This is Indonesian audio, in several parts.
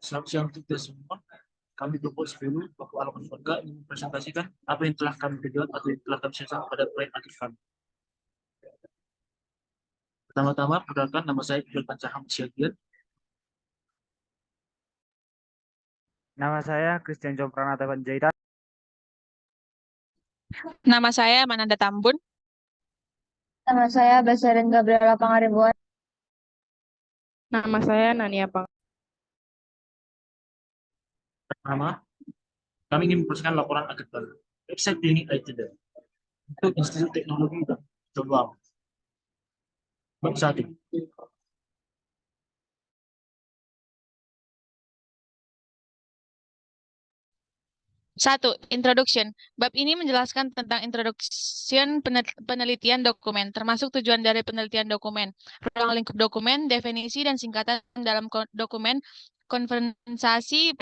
Selamat siang untuk kita semua. Kami Kelompok Sepuluh, Bapak Alaman Warga ingin mempresentasikan apa yang telah kami kerjakan atau yang telah kami selesaikan pada proyek akhir kami. Pertama-tama, perkenalkan nama saya Ibnu Pancaham Syagian. Nama saya Christian John Pranata Panjaitan. Nama saya Mananda Tambun. Nama saya Basarin Gabriela Pangaribuan. Nama saya Nania Pang. Pertama, kami ingin mempresentasikan laporan akhir kami. Website klinik ITD untuk Institut Teknologi Jombang. Bab 1. Satu, introduction. Bab ini menjelaskan tentang introduction penelitian dokumen, termasuk tujuan dari penelitian dokumen, ruang lingkup dokumen, definisi dan singkatan dalam dokumen, konversasi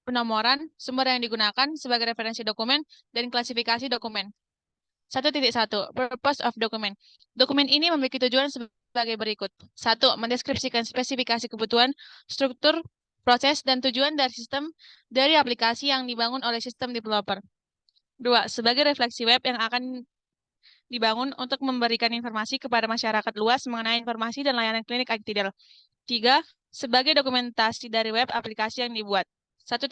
penomoran, sumber yang digunakan sebagai referensi dokumen, dan klasifikasi dokumen. 1.1. Purpose of document. Dokumen ini memiliki tujuan sebagai berikut. 1. Mendeskripsikan spesifikasi kebutuhan, struktur, proses, dan tujuan dari sistem dari aplikasi yang dibangun oleh sistem developer. 2. Sebagai refleksi web yang akan dibangun untuk memberikan informasi kepada masyarakat luas mengenai informasi dan layanan klinik ITDL. 3. Sebagai dokumentasi dari web aplikasi yang dibuat. 1.2.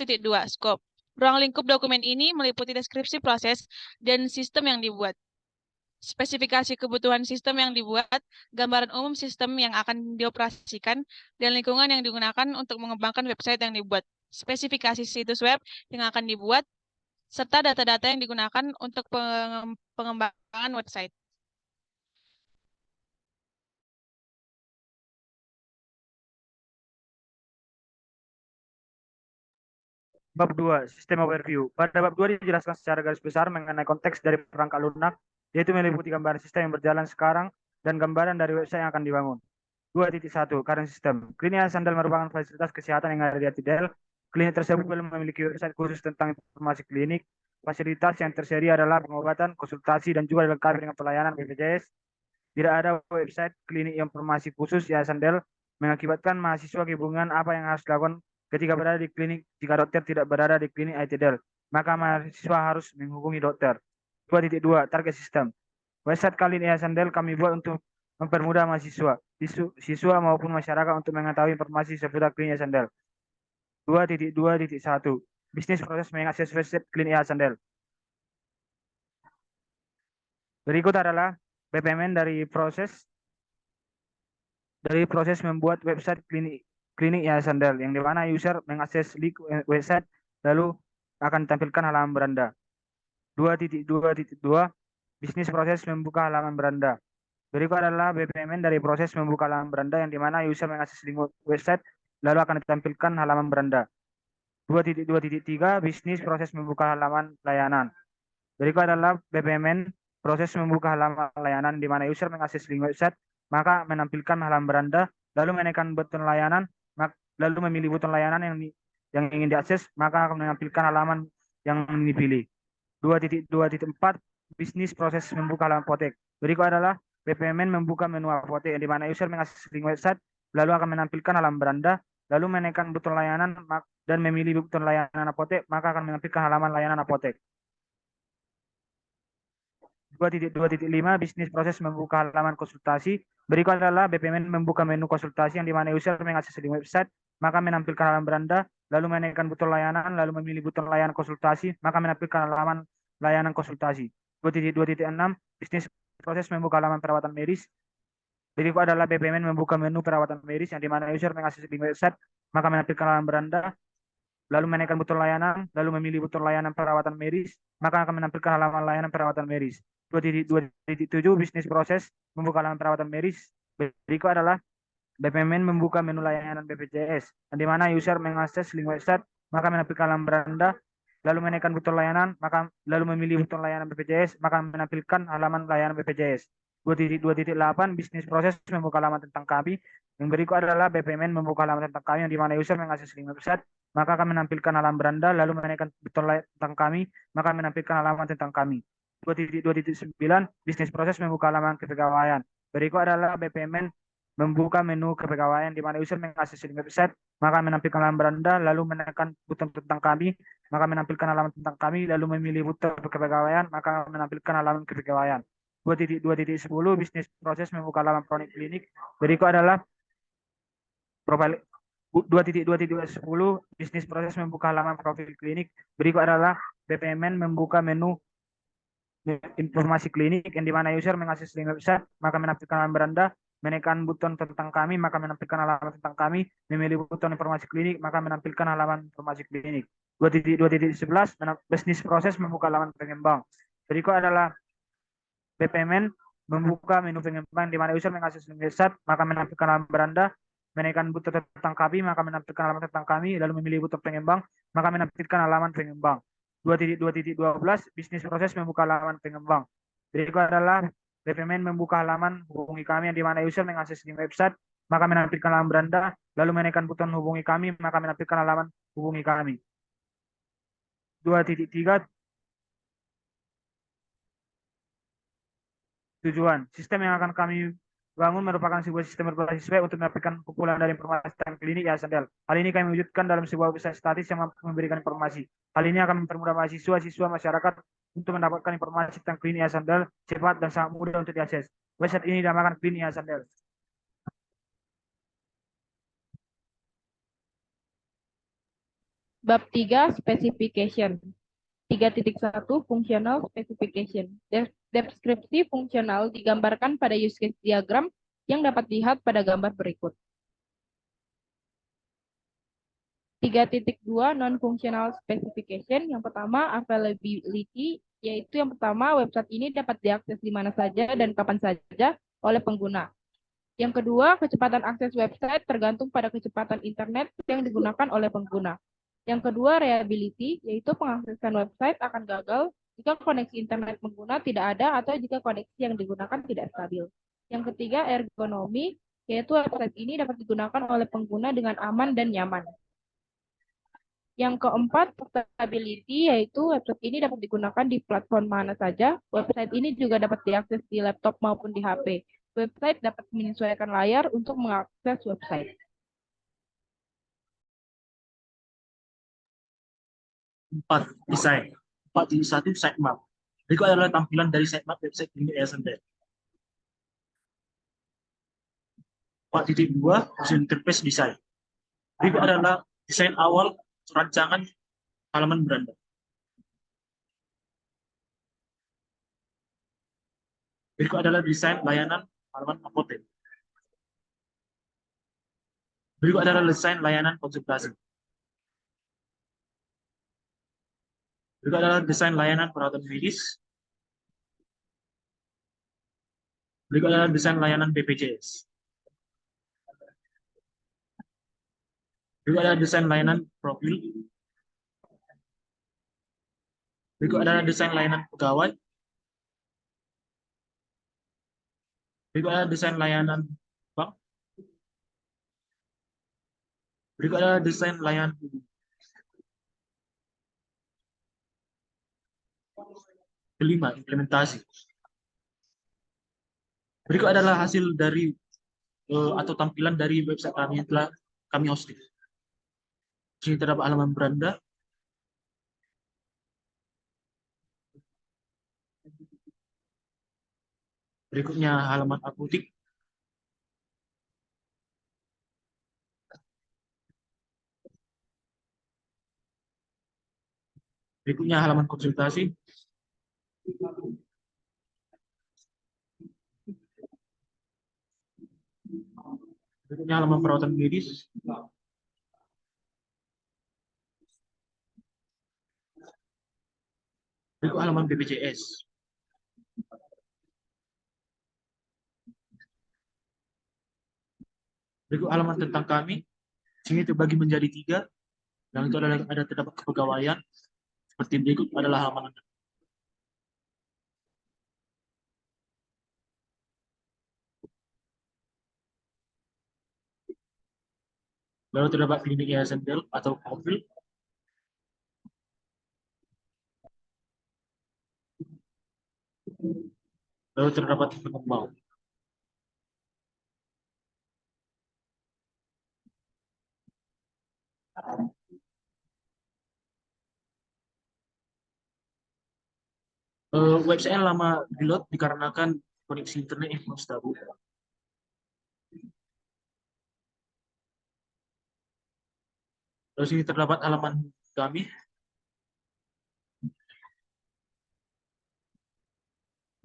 Scope. Ruang lingkup dokumen ini meliputi deskripsi proses dan sistem yang dibuat, spesifikasi kebutuhan sistem yang dibuat, gambaran umum sistem yang akan dioperasikan, dan lingkungan yang digunakan untuk mengembangkan website yang dibuat, spesifikasi situs web yang akan dibuat, serta data-data yang digunakan untuk pengembangan website. Bab 2, Sistem Overview. Pada bab 2 dijelaskan secara garis besar mengenai konteks dari perangkat lunak, yaitu meliputi gambaran sistem yang berjalan sekarang dan gambaran dari website yang akan dibangun. 2.1, Current System. Klinik Sandal merupakan fasilitas kesehatan yang ada di ITDL. Klinik tersebut belum memiliki website khusus tentang informasi klinik. Fasilitas yang tersedia adalah pengobatan, konsultasi, dan juga dilengkapi dengan pelayanan BPJS. Tidak ada website klinik informasi khusus Yayasan Del, mengakibatkan mahasiswa kebingungan apa yang harus dilakukan ketika berada di klinik jika dokter tidak berada di klinik ITDL. Maka mahasiswa harus menghubungi dokter. 2.2, Target System. Website klinik Yayasan Del kami buat untuk mempermudah mahasiswa, siswa maupun masyarakat untuk mengetahui informasi seputar klinik Yayasan Del. 2.2.1, Bisnis proses mengakses website klinik Yayasan Del. Berikut adalah BPMN dari proses membuat website klinik Yayasan Del, yang dimana user mengakses link website lalu akan ditampilkan halaman beranda. 2.2.2, bisnis proses membuka halaman beranda. Berikut adalah BPMN dari proses membuka halaman beranda, yang dimana user mengakses link website lalu akan ditampilkan halaman beranda. 2.2.3, bisnis proses membuka halaman layanan. Berikut adalah BPMN proses membuka halaman layanan, di mana user mengakses link website maka menampilkan halaman beranda, lalu menekan button layanan, lalu memilih button layanan yang ingin diakses, maka akan menampilkan halaman yang dipilih. 2.2.4, bisnis proses membuka halaman apotek. Berikut adalah BPMN membuka menu apotek, di mana user mengakses link website, lalu akan menampilkan halaman beranda, lalu menekan button layanan dan memilih button layanan apotek, maka akan menampilkan halaman layanan apotek. 2.2.5, bisnis proses membuka halaman konsultasi. Berikut adalah BPMN membuka menu konsultasi, yang dimana user mengakses link website, maka menampilkan halaman beranda, lalu menekan button layanan, lalu memilih button layanan konsultasi, maka menampilkan halaman layanan konsultasi. 2.2.6, bisnis proses membuka halaman perawatan medis. Berikut adalah BPMN membuka menu perawatan medis, yang dimana user mengakses link website, maka menampilkan halaman beranda, lalu menekan button layanan, lalu memilih button layanan perawatan medis, maka akan menampilkan halaman layanan perawatan medis. 2.2.7, bisnis proses membuka halaman perawatan medis. Berikut adalah BPMN membuka menu layanan BPJS, di mana user mengakses link website, maka menampilkan halaman beranda, lalu menekan button layanan, maka lalu memilih button layanan BPJS, maka menampilkan halaman layanan BPJS. 2.2.8, bisnis proses membuka halaman tentang kami. Yang berikut adalah BPMN membuka halaman tentang kami, yang di mana user mengakses link website, maka akan menampilkan halaman beranda, lalu menekan button tentang kami, maka menampilkan halaman tentang kami. 2.2.9, bisnis proses membuka halaman kepegawaian. Berikut adalah BPMN membuka menu kepegawaian di mana user mengakses link website, maka menampilkan halaman beranda, lalu menekan button tentang kami, maka menampilkan halaman tentang kami, lalu memilih button kepegawaian, maka menampilkan halaman kepegawaian. 2.2.10 bisnis proses membuka halaman klinik. Berikut adalah profil 2.2.10 bisnis proses membuka halaman profil klinik. Berikut adalah BPMN membuka menu informasi klinik yang dimana user mengakses link website, maka menampilkan halaman beranda, menekan button tentang kami, maka menampilkan halaman tentang kami, memilih button informasi klinik, maka menampilkan halaman informasi klinik. 2.2.11 bisnis proses membuka halaman pengembang. Berikut adalah BPMN membuka menu pengembang di mana user mengakses link website, maka menampilkan halaman beranda, menekan button tentang kami, maka menampilkan halaman tentang kami, lalu memilih button pengembang, maka menampilkan halaman pengembang. 2.2.12 bisnis proses membuka halaman pengembang. Berikut adalah BPMN membuka halaman hubungi kami yang di mana user mengakses link website, maka menampilkan halaman beranda, lalu menekan button hubungi kami, maka menampilkan halaman hubungi kami. 2.3 tujuan. Sistem yang akan kami bangun merupakan sebuah sistem berbasis web untuk mendapatkan kumpulan dari informasi tentang klinik Yayasan Del. Hal ini kami wujudkan dalam sebuah website statis yang memberikan informasi. Hal ini akan mempermudah mahasiswa, siswa, masyarakat untuk mendapatkan informasi tentang klinik Yayasan Del cepat dan sangat mudah untuk diakses. Website ini dinamakan Klinik Yayasan Del. Bab 3 Specification. 3.1 Functional Specification. Deskripsi fungsional digambarkan pada use case diagram yang dapat dilihat pada gambar berikut. 3.2 Non-Functional Specification. Yang pertama, availability, yaitu yang pertama, website ini dapat diakses di mana saja dan kapan saja oleh pengguna. Yang kedua, kecepatan akses website tergantung pada kecepatan internet yang digunakan oleh pengguna. Yang kedua, reliability, yaitu pengaksesan website akan gagal jika koneksi internet pengguna tidak ada atau jika koneksi yang digunakan tidak stabil. Yang ketiga, ergonomi, yaitu website ini dapat digunakan oleh pengguna dengan aman dan nyaman. Yang keempat, portability, yaitu website ini dapat digunakan di platform mana saja. Website ini juga dapat diakses di laptop maupun di HP. Website dapat menyesuaikan layar untuk mengakses website. 4. Desain. 4.1 sitemap. Berikut adalah tampilan dari sitemap website klinik Yayasan Del. 4.2 user interface desain. Berikut adalah desain awal rancangan halaman beranda. Berikut adalah desain layanan halaman apotek. Berikut adalah desain layanan konsultasi. Berikut adalah desain layanan perawatan medis. Berikut adalah desain layanan BPJS. Berikut adalah desain layanan profil. Berikut adalah desain layanan pegawai. Berikut adalah desain layanan bank. Berikut adalah desain layanan kelima, implementasi. Berikut adalah hasil dari atau tampilan dari website kami yang telah kami hosting. Di sini terdapat halaman beranda. Berikutnya halaman apotik. Berikutnya halaman konsultasi. Berikutnya halaman perawatan medis. Berikut halaman BPJS. Berikut halaman tentang kami. Sini terbagi menjadi 3. Dan itu adalah ada terdapat kepegawaian. Seperti berikut adalah halaman Anda. Lalu terdapat klinik Yayasan Del atau profil. Lalu terdapat pengembang. Website lama di-load dikarenakan koneksi internet yang kurang stabil. Lalu sini terdapat halaman kami.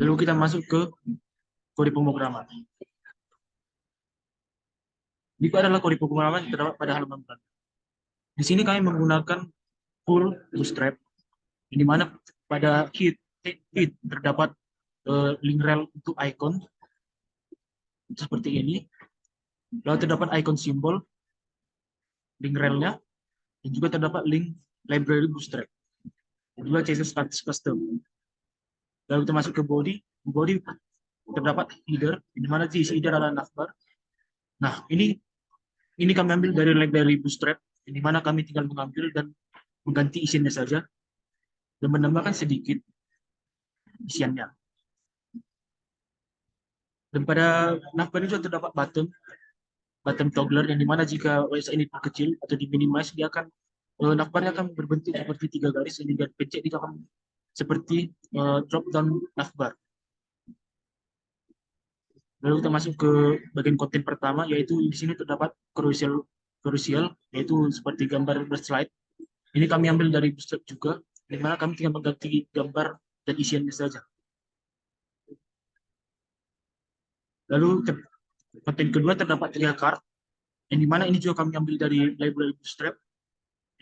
Lalu kita masuk ke kode pemrograman. Ini adalah kode pemrograman yang terdapat pada halaman pertama. Di sini kami menggunakan full bootstrap, di mana pada head terdapat link rel untuk icon seperti ini. Lalu terdapat icon simbol, link relnya, dan juga terdapat link library bootstrap. Dan juga CSS status custom. Lalu kita masuk ke body. Body terdapat header, di mana isi header adalah navbar. Nah, ini kami ambil dari library bootstrap, di mana kami tinggal mengambil dan mengganti isiannya saja dan menambahkan sedikit isiannya. Dan pada navbar ini juga terdapat button toggler, yang dimana jika website ini kecil atau diminimize, dia akan navbarnya akan berbentuk seperti 3 garis, yang dipencet itu akan seperti drop down navbar. Lalu kita masuk ke bagian konten pertama, yaitu di sini terdapat crucial, yaitu seperti gambar berslide. Ini kami ambil dari bootstrap juga, di mana kami tinggal mengganti gambar dan isiannya saja. Lalu konten kedua terdapat tiga card, yang dimana ini juga kami ambil dari library bootstrap,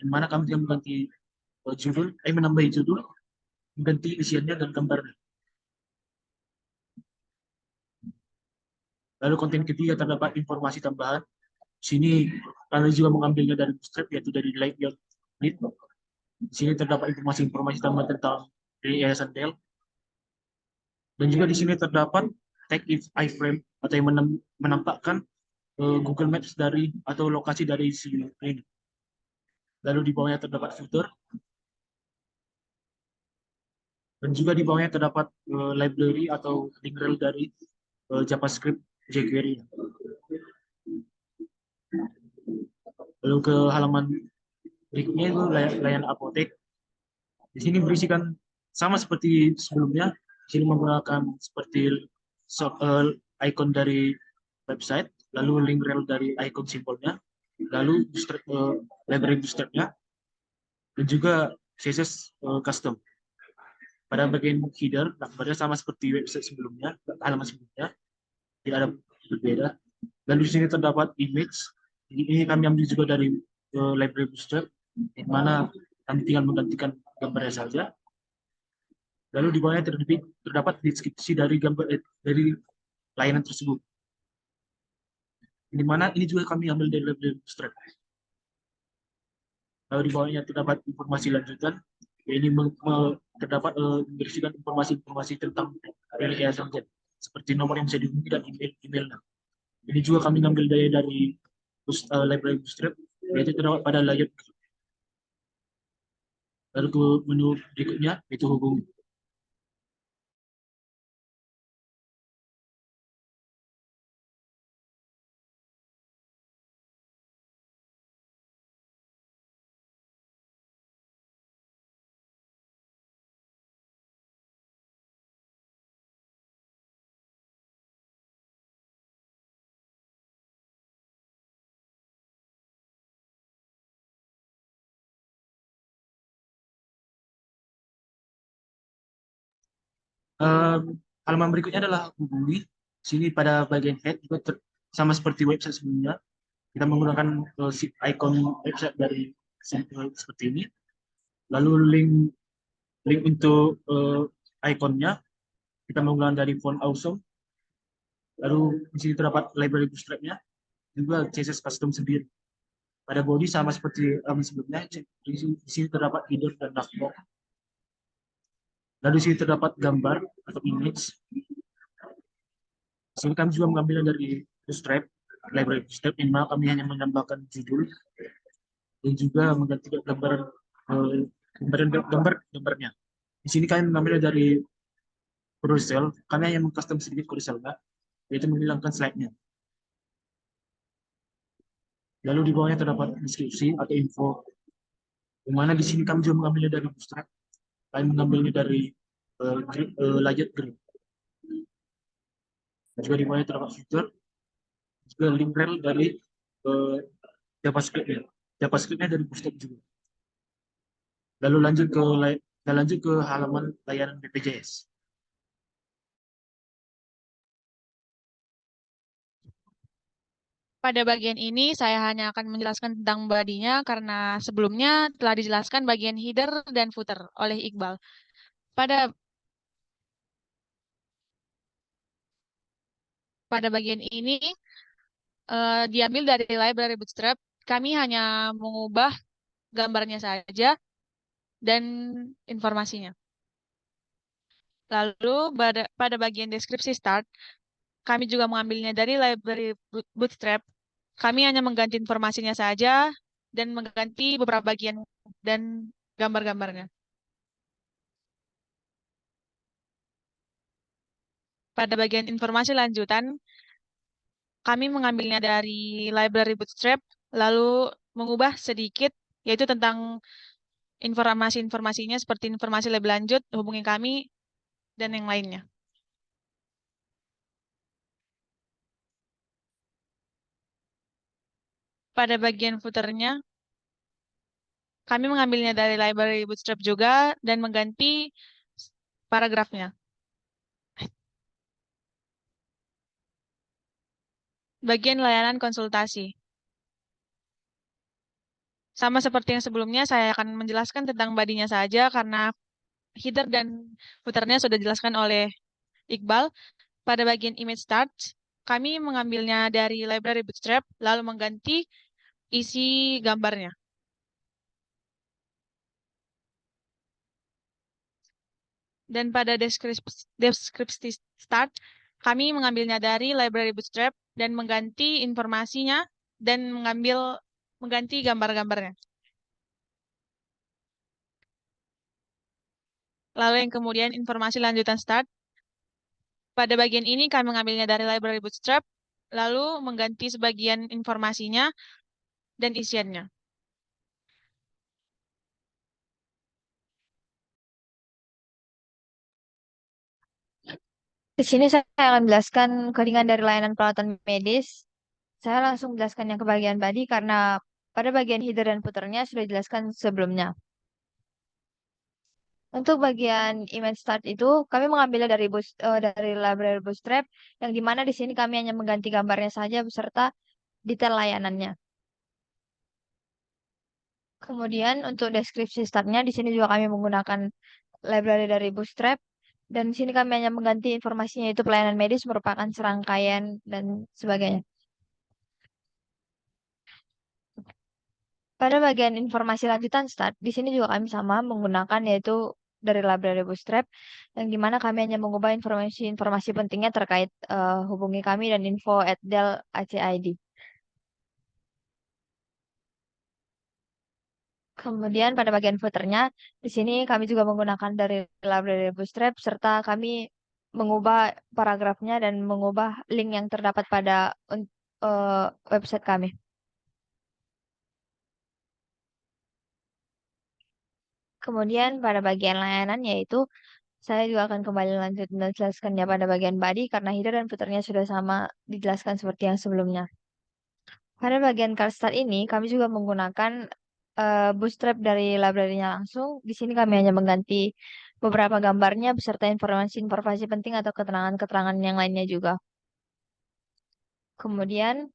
yang mana kami tinggal mengganti judul, menambahi judul, mengganti isiannya dan gambarnya. Lalu konten ketiga terdapat informasi tambahan. Sini kami juga mengambilnya dari bootstrap, yaitu dari layout lead. Di sini terdapat informasi tambahan tentang Yayasan Dell. Dan juga di sini terdapat tag if iframe, atau yang menampakkan Google Maps dari atau lokasi dari si ini. Lalu di bawahnya terdapat footer. Dan juga di bawahnya terdapat library atau link rel dari JavaScript jQuery. Lalu ke halaman berikutnya itu layanan apotek. Di sini berisikan sama seperti sebelumnya. Di sini menggunakan seperti icon dari website, lalu link rel dari icon simbolnya, lalu library bootstrapnya, dan juga CSS custom. Pada bagian header, navbarnya sama seperti website sebelumnya, halaman sebelumnya, tidak ada berbeda. Lalu di sini terdapat image. Ini kami ambil juga dari library bootstrap, di mana kami tinggal menggantikan gambarnya saja. Lalu di bawahnya terdapat deskripsi dari gambar dari layanan tersebut. Di mana ini juga kami ambil dari library bootstrap. Lalu di bawahnya terdapat informasi lanjutan. Ini terdapat berisikan informasi tentang Yayasan Dell, seperti nomor yang bisa dihubungi dan emailnya. Ini juga kami ambil dari library bootstrap, yaitu terdapat pada layout. Lalu ke menu berikutnya, yaitu hubungi. Halaman berikutnya adalah hubungi. Sini pada bagian head juga sama seperti website sebelumnya. Kita menggunakan icon website dari seperti ini. Lalu link untuk ikonnya kita menggunakan dari font awesome. Lalu di sini terdapat library bootstrapnya, juga CSS custom sendiri. Pada body sama seperti sebelumnya, di sini terdapat header dan navbar. Lalu di sini terdapat gambar atau image. Di sini kami juga mengambilnya dari bootstrap, library bootstrap, yang mana kami hanya menambahkan judul dan juga mengganti gambarnya. Di sini kami mengambilnya dari carousel, kami hanya mengcustom sedikit carouselnya, yaitu menghilangkan slide-nya. Lalu di bawahnya terdapat deskripsi atau info. Di mana di sini kami juga mengambilnya dari Bootstrap. Kami mengambilnya dari Lajet Grid. Dan juga di bawahnya terdapat fitur, juga link rel dari uh, JavaScript-nya. JavaScript-nya dari Bootstrap juga. Lalu lanjut ke halaman layanan BPJS. Pada bagian ini saya hanya akan menjelaskan tentang bodinya karena sebelumnya telah dijelaskan bagian header dan footer oleh Iqbal. Pada bagian ini diambil dari library Bootstrap. Kami hanya mengubah gambarnya saja dan informasinya. Lalu pada bagian deskripsi start, kami juga mengambilnya dari library Bootstrap. Kami hanya mengganti informasinya saja dan mengganti beberapa bagian dan gambar-gambarnya. Pada bagian informasi lanjutan, kami mengambilnya dari library Bootstrap, lalu mengubah sedikit, yaitu tentang informasi-informasinya seperti informasi lebih lanjut, hubungi kami, dan yang lainnya. Pada bagian footernya, kami mengambilnya dari library Bootstrap juga dan mengganti paragrafnya. Bagian layanan konsultasi. Sama seperti yang sebelumnya, saya akan menjelaskan tentang bodinya saja karena header dan footernya sudah dijelaskan oleh Iqbal. Pada bagian image start, kami mengambilnya dari library Bootstrap, lalu mengganti isi gambarnya. Dan pada deskripsi start, kami mengambilnya dari library Bootstrap dan mengganti informasinya dan mengganti gambar-gambarnya. Lalu yang kemudian informasi lanjutan start. Pada bagian ini kami mengambilnya dari library Bootstrap, lalu mengganti sebagian informasinya dan isiannya. Di sini saya akan menjelaskan codingan dari layanan perawatan medis. Saya langsung menjelaskan yang ke bagian body karena pada bagian header dan footernya sudah dijelaskan sebelumnya. Untuk bagian image start itu, kami mengambilnya dari library Bootstrap, yang dimana di sini kami hanya mengganti gambarnya saja beserta detail layanannya. Kemudian untuk deskripsi startnya, di sini juga kami menggunakan library dari Bootstrap, dan di sini kami hanya mengganti informasinya itu pelayanan medis merupakan serangkaian dan sebagainya. Pada bagian informasi lanjutan start, di sini juga kami sama menggunakan yaitu dari library Bootstrap, yang dimana kami hanya mengubah informasi pentingnya terkait hubungi kami dan info @del.ac.id. Kemudian pada bagian footernya, di sini kami juga menggunakan dari library Bootstrap, serta kami mengubah paragrafnya dan mengubah link yang terdapat pada website kami. Kemudian pada bagian layanan yaitu saya juga akan kembali lanjut menjelaskannya pada bagian body karena header dan footernya sudah sama dijelaskan seperti yang sebelumnya. Pada bagian card start ini kami juga menggunakan Bootstrap dari library-nya langsung. Di sini kami hanya mengganti beberapa gambarnya beserta informasi-informasi penting atau keterangan-keterangan yang lainnya juga. Kemudian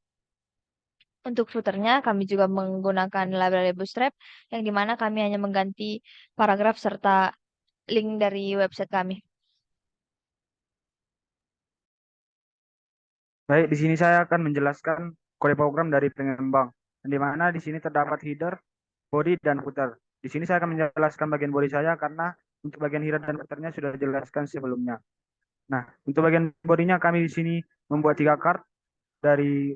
untuk footernya kami juga menggunakan library Bootstrap yang dimana kami hanya mengganti paragraf serta link dari website kami. Baik, di sini saya akan menjelaskan kode program dari pengembang, di mana di sini terdapat header, body, dan footer. Di sini saya akan menjelaskan bagian body saya karena untuk bagian header dan footernya sudah dijelaskan sebelumnya. Nah, untuk bagian bodinya kami di sini membuat 3 card dari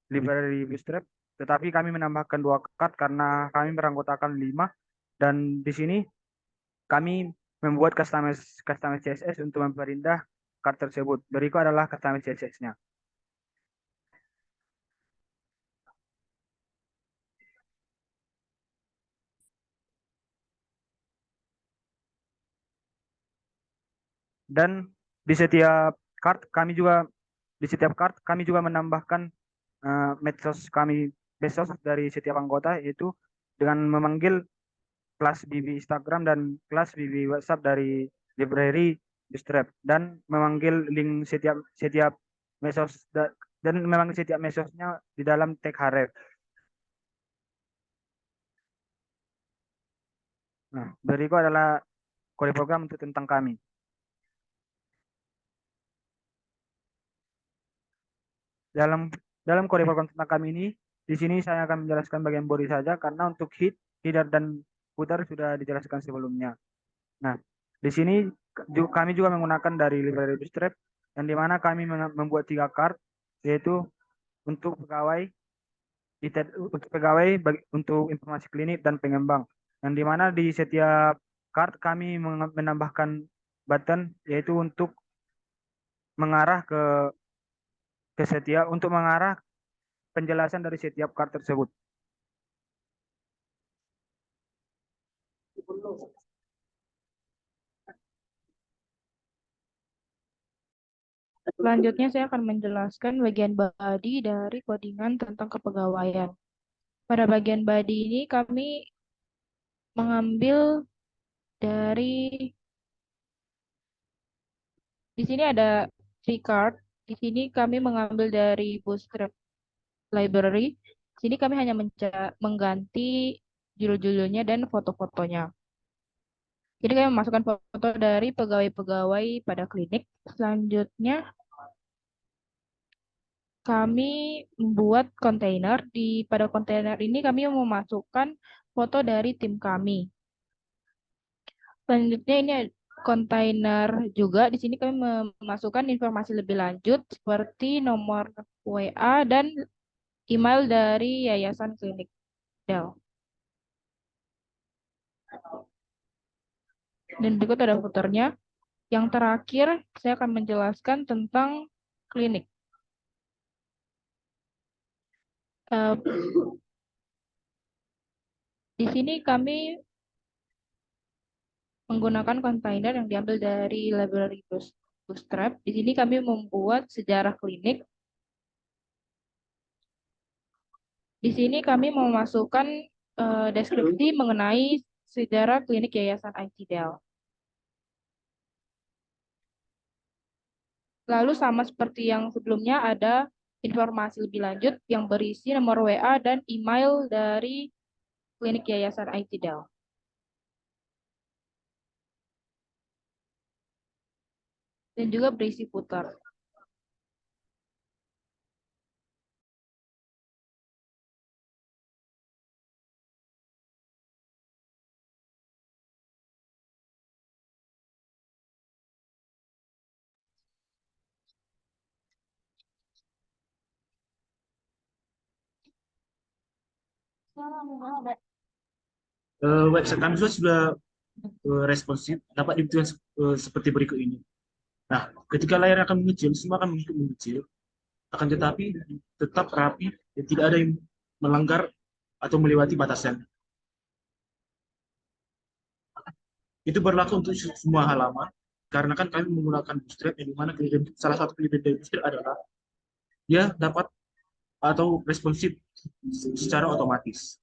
library Bootstrap, tetapi kami menambahkan 2 card karena kami beranggotakan 5, dan di sini kami membuat customize CSS untuk memperindah card tersebut. Berikut adalah customize CSS-nya. Dan di setiap card kami juga menambahkan medsos dari setiap anggota, yaitu dengan memanggil kelas BB Instagram dan kelas BB WhatsApp dari library Bootstrap, dan memanggil link setiap medsos dan memang setiap medsosnya di dalam tag href. Nah, berikut adalah kode program untuk tentang kami. Dalam kode program tentang kami ini, di sini saya akan menjelaskan bagian body saja karena untuk header dan footer sudah dijelaskan sebelumnya. Nah, di sini kami juga menggunakan dari library Bootstrap, yang dimana kami membuat 3 card, yaitu untuk pegawai, untuk informasi klinik dan pengembang. Yang dimana di setiap card kami menambahkan button, yaitu untuk mengarah untuk mengarah penjelasan dari setiap card tersebut. Selanjutnya saya akan menjelaskan bagian body dari codingan tentang kepegawaian. Pada bagian body ini kami mengambil dari, di sini ada three card. Di sini kami mengambil dari Bootstrap library. Di sini kami hanya mengganti judul-judulnya dan foto-fotonya. Jadi kami memasukkan foto dari pegawai-pegawai pada klinik. Selanjutnya kami membuat kontainer. Pada kontainer ini kami memasukkan foto dari tim kami. Selanjutnya ini kontainer juga. Di sini kami memasukkan informasi lebih lanjut seperti nomor WA dan email dari Yayasan Klinik Del. Dan berikut ada footernya. Yang terakhir, saya akan menjelaskan tentang klinik. Di sini kami menggunakan kontainer yang diambil dari library Bootstrap. Di sini kami membuat sejarah klinik. Di sini kami memasukkan deskripsi mengenai sejarah klinik Yayasan ITDEL. Lalu sama seperti yang sebelumnya, ada informasi lebih lanjut yang berisi nomor WA dan email dari klinik Yayasan ITDEL. Dan juga berisi footer. Website kami sudah responsif, dapat dibuat seperti berikut ini. Nah, ketika layar akan mengecil, semua akan mengecil, akan tetapi tetap rapi dan tidak ada yang melanggar atau melewati batasan. Itu berlaku untuk semua halaman, karena kan kami menggunakan Bootstrap, yang dimana salah satu kelebihan dari Bootstrap adalah dia dapat atau responsif secara otomatis.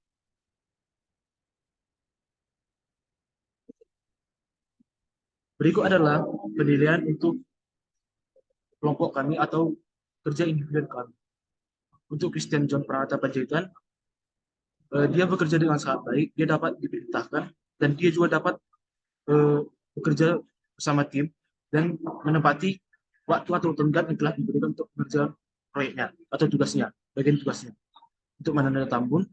Berikut adalah penilaian untuk kelompok kami atau kerja individu kami. Untuk Christian John Pranata Panjaitan, dia bekerja dengan sangat baik, dia dapat diperintahkan, dan dia juga dapat bekerja bersama tim dan menempati waktu atau tenggat yang telah diberikan untuk mengerjakan proyeknya atau tugasnya, bagian tugasnya. Untuk menandatangani tambun,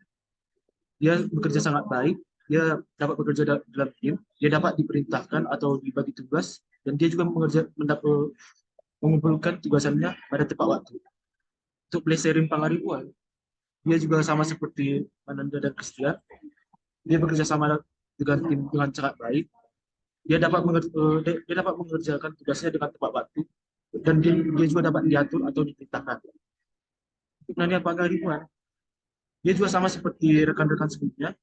dia bekerja sangat baik, dia dapat bekerja dalam tim, dia dapat diperintahkan atau dibagi tugas, dan dia juga mengumpulkan tugasannya pada tepat waktu. Untuk Blesserin Pangaribuan, dia juga sama seperti Ananda dan Christian, dia bekerja sama dengan tim dengan sangat baik, dia dapat mengerjakan tugasnya dengan tepat waktu, dan dia juga dapat diatur atau diperintahkan. Untuk Nania Pangaribuan, dia juga sama seperti rekan-rekan sebelumnya,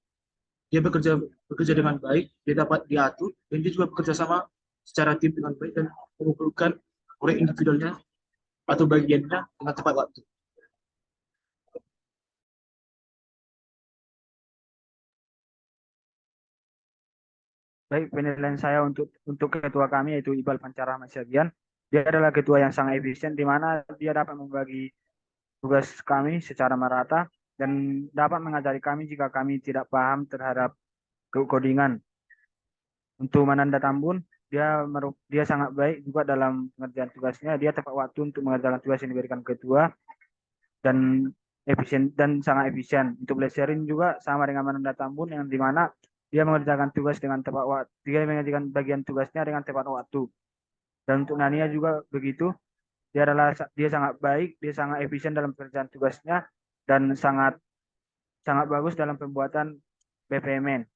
dia bekerja dengan baik, dia dapat diatur, dan dia juga bekerja sama secara tim dengan baik dan mengumpulkan oleh individualnya atau bagiannya dengan tepat waktu. Baik, penilaian saya untuk ketua kami yaitu Iqbal Pancara Masyagian. Dia adalah ketua yang sangat efisien di mana dia dapat membagi tugas kami secara merata dan dapat mengajari kami jika kami tidak paham terhadap codingan. Untuk Mananda Tambun, dia sangat baik juga dalam pengerjaan tugasnya. Dia tepat waktu untuk mengerjakan tugas yang diberikan ketua dan efisien dan sangat efisien. Untuk Blesserin juga sama dengan Mananda Tambun yang dimana dia mengerjakan tugas dengan tepat waktu. Dia mengerjakan bagian tugasnya dengan tepat waktu. Dan untuk Nania juga begitu. Dia sangat baik, dia sangat efisien dalam pekerjaan tugasnya dan sangat bagus dalam pembuatan BPMN.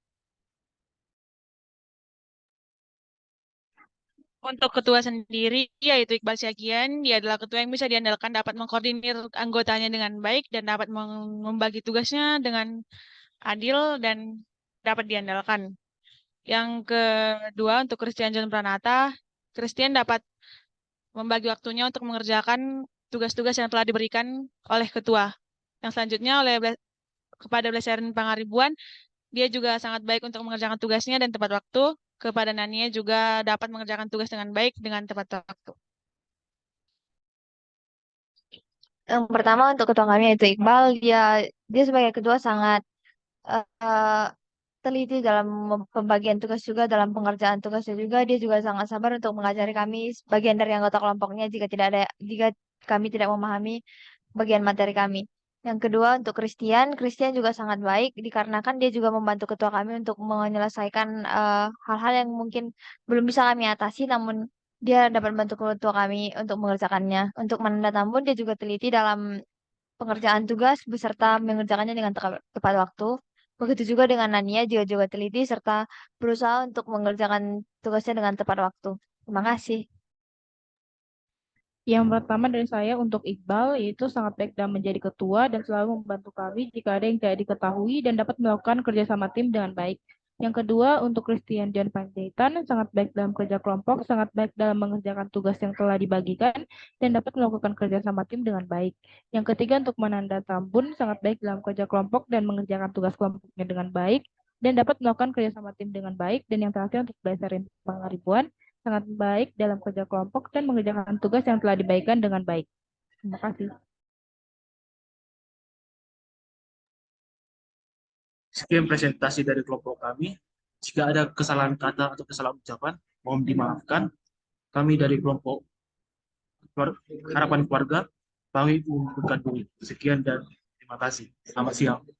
Untuk ketua sendiri, yaitu Iqbal Syagian, dia adalah ketua yang bisa diandalkan, dapat mengkoordinir anggotanya dengan baik dan dapat membagi tugasnya dengan adil dan dapat diandalkan. Yang kedua, untuk Christian John Pranata, Christian dapat membagi waktunya untuk mengerjakan tugas-tugas yang telah diberikan oleh ketua. Yang selanjutnya kepada Blesserin Pangaribuan, dia juga sangat baik untuk mengerjakan tugasnya dan tepat waktu. Kepada Nania juga dapat mengerjakan tugas dengan baik dengan tepat waktu. Yang pertama untuk ketua kami yaitu Iqbal, dia sebagai ketua sangat eh, teliti dalam pembagian tugas juga, dalam pengerjaan tugasnya juga. Dia juga sangat sabar untuk mengajari kami bagian dari anggota kelompoknya jika kami tidak memahami bagian materi kami. Yang kedua untuk Christian juga sangat baik dikarenakan dia juga membantu ketua kami untuk menyelesaikan hal-hal yang mungkin belum bisa kami atasi, namun dia dapat membantu ketua kami untuk mengerjakannya. Untuk Mananda Tambun, dia juga teliti dalam pengerjaan tugas beserta mengerjakannya dengan tepat waktu. Begitu juga dengan Nania, juga teliti serta berusaha untuk mengerjakan tugasnya dengan tepat waktu. Terima kasih. Yang pertama dari saya untuk Iqbal, yaitu sangat baik dalam menjadi ketua dan selalu membantu kami jika ada yang tidak diketahui dan dapat melakukan kerjasama tim dengan baik. Yang kedua untuk Christian John Panjaitan, sangat baik dalam kerja kelompok, sangat baik dalam mengerjakan tugas yang telah dibagikan dan dapat melakukan kerjasama tim dengan baik. Yang ketiga untuk Mananda Tambun, sangat baik dalam kerja kelompok dan mengerjakan tugas kelompoknya dengan baik dan dapat melakukan kerjasama tim dengan baik. Dan yang terakhir untuk Blesserin Pangaribuan, sangat baik dalam kerja kelompok dan mengerjakan tugas yang telah dibagikan dengan baik. Terima kasih. Sekian presentasi dari kelompok kami. Jika ada kesalahan kata atau kesalahan ucapan, mohon dimaafkan. Kami dari kelompok Harapan Keluarga, kami mengundurkan diri. Sekian dan terima kasih. Selamat siang.